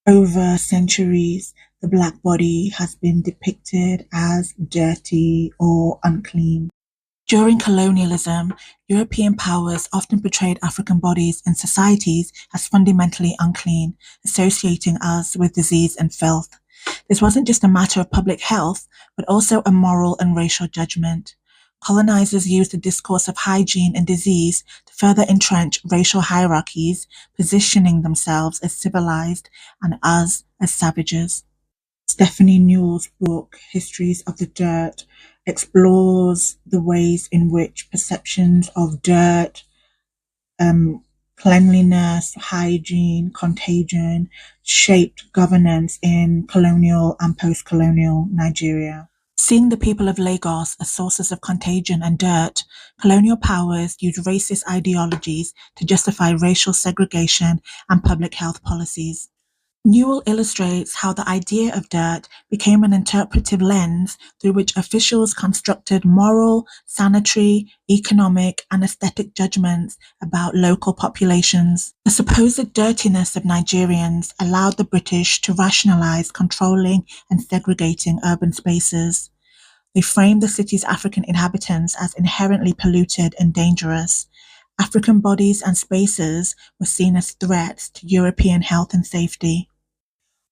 Over centuries, the black body has been depicted as dirty or unclean. During colonialism, European powers often portrayed African bodies and societies as fundamentally unclean, associating us with disease and filth. This wasn't just a matter of public health, but also a moral and racial judgment. Colonizers used the discourse of hygiene and disease to further entrench racial hierarchies, positioning themselves as civilized and us as savages. Stephanie Newell's book, Histories of the Dirt, explores the ways in which perceptions of dirt, um, cleanliness, hygiene, contagion shaped governance in colonial and post-colonial Nigeria. Seeing the people of Lagos as sources of contagion and dirt, colonial powers used racist ideologies to justify racial segregation and public health policies. Newell illustrates how the idea of dirt became an interpretive lens through which officials constructed moral, sanitary, economic, and aesthetic judgments about local populations. The supposed dirtiness of Nigerians allowed the British to rationalize controlling and segregating urban spaces. They framed the city's African inhabitants as inherently polluted and dangerous. African bodies and spaces were seen as threats to European health and safety.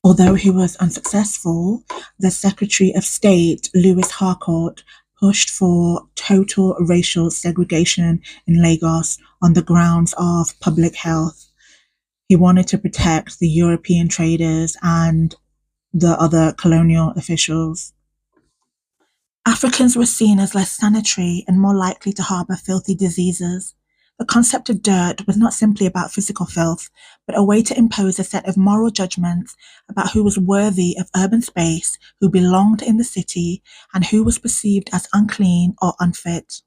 Although he was unsuccessful, the Secretary of State, Lewis Harcourt, pushed for total racial segregation in Lagos on the grounds of public health. He wanted to protect the European traders and the other colonial officials. Africans were seen as less sanitary and more likely to harbor filthy diseases. The concept of dirt was not simply about physical filth, but a way to impose a set of moral judgments about who was worthy of urban space, who belonged in the city, and who was perceived as unclean or unfit.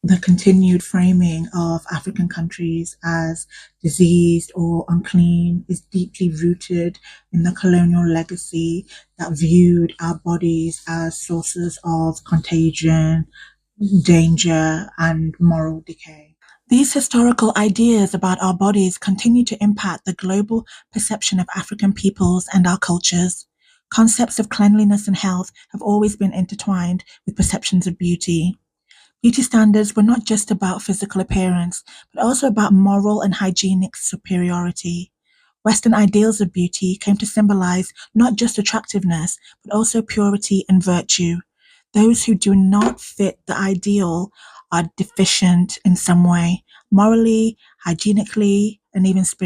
The continued framing of African countries as diseased or unclean is deeply rooted in the colonial legacy that viewed our bodies as sources of contagion, danger, and moral decay. These historical ideas about our bodies continue to impact the global perception of African peoples and our cultures. Concepts of cleanliness and health have always been intertwined with perceptions of beauty. Beauty standards were not just about physical appearance, but also about moral and hygienic superiority. Western ideals of beauty came to symbolize not just attractiveness, but also purity and virtue. Those who do not fit the ideal are deficient in some way, morally, hygienically, and even spiritually.